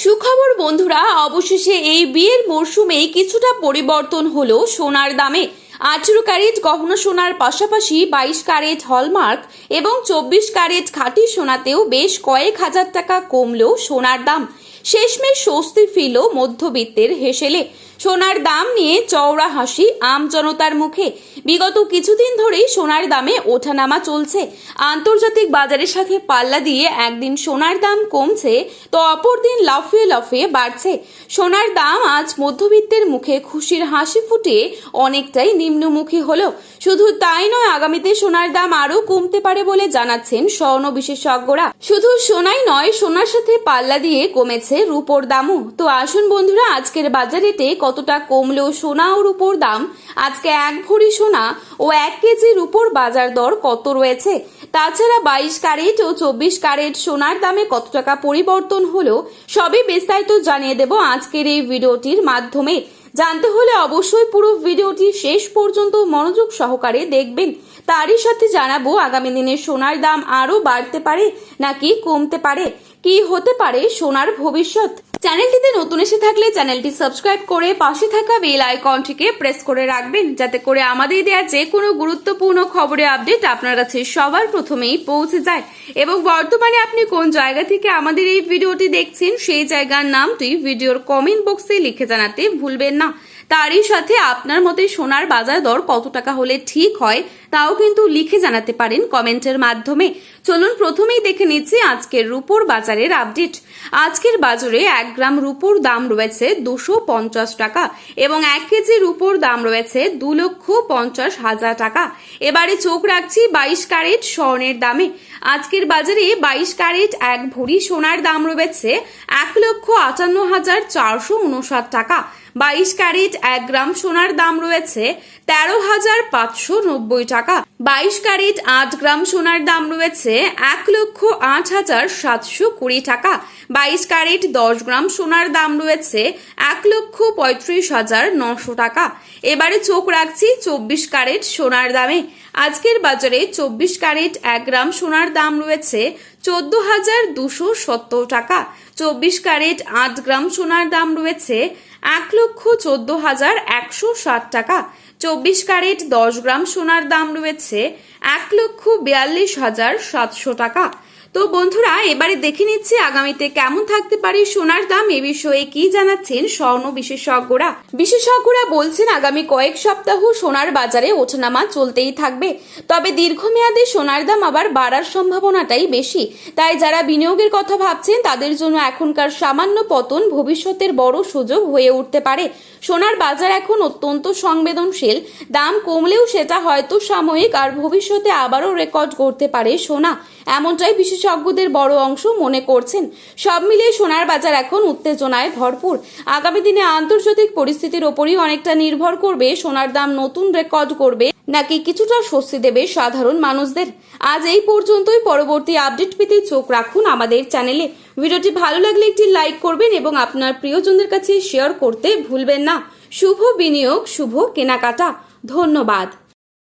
সুখবর বন্ধুরা, অবশেষে এই বিয়ের মরশুমে কিছুটা পরিবর্তন হলো সোনার দামে। 18 ক্যারেট গহনা সোনার পাশাপাশি 22 ক্যারেট হলমার্ক এবং 24 ক্যারেট খাঁটি সোনাতেও বেশ কয়েক হাজার টাকা কমলো সোনার দাম। শেষমেশ স্বস্তি ফিরল মধ্যবিত্তের হেসেলে। সোনার দাম নিয়ে চওড়া হাসি আম জনতার মুখে। বিগত কিছুদিন ধরেই সোনার দামে ওঠানামা চলছে। আন্তর্জাতিক বাজারের সাথে পাল্লা দিয়ে একদিন সোনার দাম কমছে তো অপরদিন লাফিয়ে লাফিয়ে বাড়ছে। সোনার দাম আজ মধ্যবিত্তের মুখে খুশির হাসি ফুটিয়ে অনেকটাই নিম্নমুখী হলো। শুধু তাই নয়, আগামীতে সোনার দাম আরো কমতে পারে বলে জানাচ্ছেন স্বর্ণ বিশেষজ্ঞরা। শুধু সোনাই নয়, সোনার সাথে পাল্লা দিয়ে কমেছে রূপোর দামও। তো আসুন বন্ধুরা, আজকের বাজার রেটে কতটা কমলো সোনা ও রূপোর দাম, আজকে 1 ভরি সোনা ও 1 কেজি রূপোর বাজার দর কত রয়েছে, তাছাড়া 22 ক্যারেট ও 24 ক্যারেট সোনার দামে কত টাকা পরিবর্তন হলো, সবই বিস্তারিত জানিয়ে দেব আজকের এই ভিডিওটির মাধ্যমে। জানতে হলে অবশ্যই পুরো ভিডিওটি শেষ পর্যন্ত মনোযোগ সহকারে দেখবেন। তারই সাথে জানাবো আগামী দিনে সোনার দাম আরো বাড়তে পারে নাকি কমতে পারে, কি হতে পারে সোনার ভবিষ্যৎ। চ্যানেলটিতে নতুন এসে থাকলে চ্যানেলটি সাবস্ক্রাইব করে পাশে থাকা বেল আইকনটিকে প্রেস করে রাখবেন, যাতে করে আমাদের দেওয়া যে কোনো গুরুত্বপূর্ণ খবরের আপডেট আপনার কাছে সবার প্রথমেই পৌঁছে যায়। এবং বর্তমানে আপনি কোন জায়গা থেকে আমাদের এই ভিডিওটি দেখছেন সেই জায়গার নামটি ভিডিওর কমেন্ট বক্সে লিখে জানাতে ভুলবেন না। তারই সাথে আপনার মতে সোনার বাজার দর কত টাকা হলে ঠিক হয় তাও কিন্তু লিখে জানাতে পারেন কমেন্টের মাধ্যমে। চলুন প্রথমেই দেখে নিচ্ছি আজকের রূপোর বাজারের আপডেট। আজকের বাজারে 1 গ্রাম রূপোর দাম রয়েছে 250 টাকা এবং 1 কেজি রূপোর দাম রয়েছে 2,50,000 টাকা। এবারে চোখ রাখছি 22 ক্যারেট স্বর্ণের দামে। আজকের বাজারে 22 ক্যারেট 1 ভরি সোনার দাম রয়েছে 1,58,459 টাকা। 22 ক্যারেট 1 গ্রাম সোনার দাম রয়েছে 13,590 টাকা। 22 ক্যারেট 8 গ্রাম সোনার দাম রয়েছে 1,08,720 টাকা। 22 ক্যারেট 10 গ্রাম সোনার দাম রয়েছে 1,35,900 টাকা। এবারে চোখ রাখছি 24 ক্যারেট সোনার দামে। আজকের বাজারে 24 ক্যারেট 1 গ্রাম সোনার দাম রয়েছে 14,270 টাকা। 24 ক্যারেট 8 গ্রাম সোনার দাম রয়েছে 1,14,160 টাকা। 24 ক্যারেট 10 গ্রাম সোনার দাম রয়েছে 1,42,700 টাকা। তো বন্ধুরা, এবারে দেখে নিচ্ছি আগামীতে কেমন থাকতে পারে সোনার দাম। এ বিষয়ে কি জানাচ্ছেন স্বর্ণ বিশেষজ্ঞরা। বিশেষজ্ঞরা বলছেন আগামী কয়েক সপ্তাহ সোনার বাজারে ওঠানামা চলতেই থাকবে, তবে দীর্ঘমেয়াদে সোনার দাম আবার বাড়ার সম্ভাবনাটাই বেশি। তাই যারা বিনিয়োগের কথা ভাবছেন তাদের জন্য এখনকার সামান্য পতন ভবিষ্যতের বড় সুযোগ হয়ে উঠতে পারে। সোনার বাজার এখন অত্যন্ত সংবেদনশীল। দাম কমলেও সেটা হয়তো সাময়িক, আর ভবিষ্যতে আবারও রেকর্ড করতে পারে সোনা, এমনটাই বিশেষজ্ঞদের বড় অংশ মনে করছেন। সব মিলিয়ে সোনার বাজার এখন উত্তেজনায় ভরপুর। আগামী দিনে আন্তর্জাতিক পরিস্থিতির ওপরই অনেকটা নির্ভর করবে সোনার দাম নতুন রেকর্ড করবে নাকি কিছুটা স্বস্তি দেবে সাধারণ মানুষদের। আজ এই পর্যন্তই। পরবর্তী আপডেট পেতে চোখ রাখুন আমাদের চ্যানেলে। ভিডিওটি ভালো লাগলে একটি লাইক করবেন এবং আপনার প্রিয়জনদের কাছে শেয়ার করতে ভুলবেন না। শুভ বিনিয়োগ, শুভ কেনাকাটা। ধন্যবাদ।